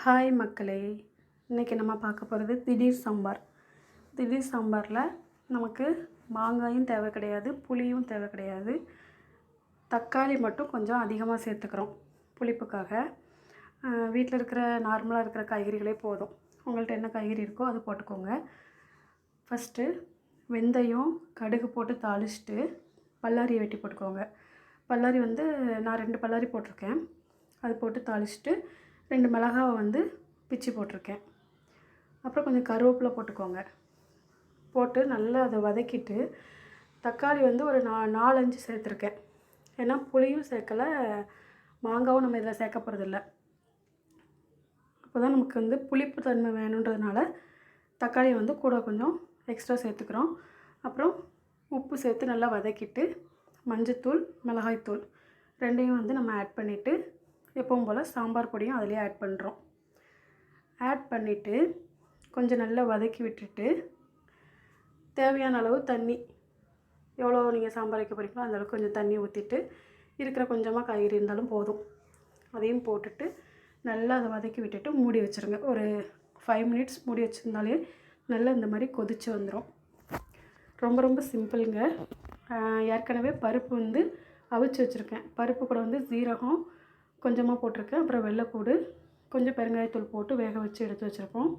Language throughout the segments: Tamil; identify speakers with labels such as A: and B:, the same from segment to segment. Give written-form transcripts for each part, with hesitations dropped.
A: ஹாய் மக்களே, இன்றைக்கி நம்ம பார்க்க போகிறது திடீர் சாம்பார். திடீர் சாம்பாரில் நமக்கு மாங்காயும் தேவை கிடையாது, புளியும் தேவை கிடையாது. தக்காளி மட்டும் கொஞ்சம் அதிகமாக சேர்த்துக்கிறோம் புளிப்புக்காக. வீட்டில் இருக்கிற நார்மலாக இருக்கிற காய்கறிகளே போதும். உங்கள்கிட்ட என்ன காய்கறி இருக்கோ அது போட்டுக்கோங்க. ஃபஸ்ட்டு வெந்தயம் கடுகு போட்டு தாளிச்சிட்டு பல்லாரியை வெட்டி போட்டுக்கோங்க. பல்லாரி நான் 2 பல்லாரி போட்டிருக்கேன். அது போட்டு தாளிச்சிட்டு 2 மிளகாவை பிச்சு போட்டிருக்கேன். அப்புறம் கொஞ்சம் கருவேப்பிலை போட்டுக்கோங்க. போட்டு நல்லா அதை வதக்கிட்டு தக்காளி ஒரு 4-5 சேர்த்துருக்கேன். ஏன்னா புளியும் சேர்க்கலை, மாங்காவும் நம்ம இதில் சேர்க்க போகிறதில்ல. அப்போ தான் நமக்கு புளிப்பு தன்மை வேணுன்றதுனால தக்காளி கூட கொஞ்சம் எக்ஸ்ட்ரா சேர்த்துக்கிறோம். அப்புறம் உப்பு சேர்த்து நல்லா வதக்கிட்டு மஞ்சத்தூள் மிளகாய்த்தூள் 2யும் நம்ம ஆட் பண்ணிவிட்டு எப்பவும் போல் சாம்பார் பொடியும் அதிலே ஆட் பண்ணுறோம். ஆட் பண்ணிவிட்டு கொஞ்சம் நல்லா வதக்கி விட்டுட்டு தேவையான அளவு தண்ணி, எவ்வளோ நீங்கள் சாம்பார் வைக்க போகிறீங்களோ அந்தளவுக்கு கொஞ்சம் தண்ணி ஊற்றிட்டு இருக்கிற கொஞ்சமாக காய்கறி இருந்தாலும் போதும், அதையும் போட்டுட்டு நல்லா அதை வதக்கி விட்டுட்டு மூடி வச்சுருங்க. ஒரு 5 மினிட்ஸ் மூடி வச்சுருந்தாலே நல்லா இந்த மாதிரி கொதித்து வந்துடும். ரொம்ப ரொம்ப சிம்பிளுங்க. ஏற்கனவே பருப்பு அவிச்சு வச்சுருக்கேன். பருப்பு கூட சீரகம் கொஞ்சமாக போட்டிருக்கேன். அப்புறம் வெள்ளைப்பூடு கொஞ்சம் பெருங்காயத்தூள் போட்டு வேக வச்சு எடுத்து வச்சுருக்கோம்.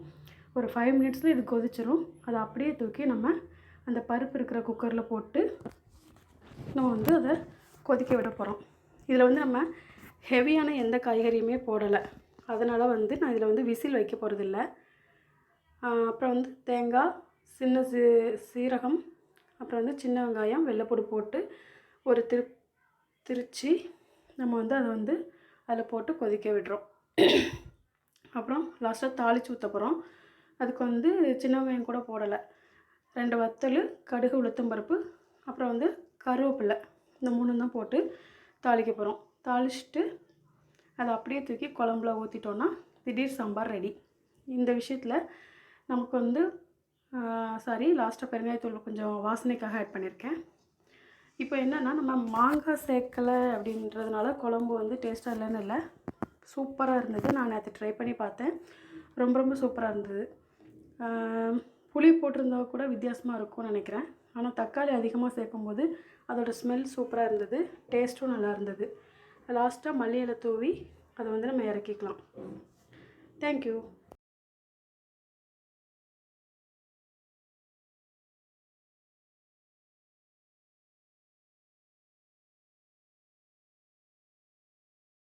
A: ஒரு 5 மினிட்ஸில் இது கொதிச்சிடும். அதை அப்படியே தூக்கி நம்ம அந்த பருப்பு இருக்கிற குக்கரில் போட்டு நம்ம அதை கொதிக்க விட போகிறோம். இதில் நம்ம ஹெவியான எந்த காய்கறியுமே போடலை. அதனால் நான் இதில் விசில் வைக்க போகிறதில்ல. அப்புறம் தேங்காய், சின்ன சீரகம், அப்புறம் சின்ன வெங்காயம், வெள்ளைப்பூடு போட்டு ஒரு திரிச்சு நம்ம அதை அதில் போட்டு கொதிக்க விடுறோம். அப்புறம் லாஸ்ட்டாக தாளித்து ஊற்ற போகிறோம். அதுக்கு சின்ன வெங்காயம் கூட போடலை. 2 வத்தல், கடுகு, உளுத்தம்பருப்பு, அப்புறம் கருவேப்பிலை, இந்த 3 தான் போட்டு தாளிக்க போகிறோம். தாளிச்சிட்டு அதை அப்படியே தூக்கி குழம்புல ஊற்றிட்டோன்னா திடீர் சாம்பார் ரெடி. இந்த விஷயத்தில் நமக்கு லாஸ்ட்டாக பெருங்காயத்தூள் கொஞ்சம் வாசனைக்காக ஆட் பண்ணியிருக்கேன். இப்போ என்னென்னா, நம்ம மாங்காய் சேர்க்கலை அப்படின்றதுனால குழம்பு டேஸ்ட்டாக இல்லைன்னு இல்லை, சூப்பராக இருந்தது. நான் அதை ட்ரை பண்ணி பார்த்தேன். ரொம்ப ரொம்ப சூப்பராக இருந்தது. புளி போட்டிருந்தா கூட வித்தியாசமாக இருக்கும்னு நினைக்கிறேன். ஆனால் தக்காளி அதிகமாக சேர்க்கும்போது அதோடய ஸ்மெல் சூப்பராக இருந்தது, டேஸ்ட்டும் நல்லா இருந்தது. லாஸ்ட்டாக மல்லி இலை தூவி அதை நம்ம இறக்கிக்கலாம். தேங்க்யூ.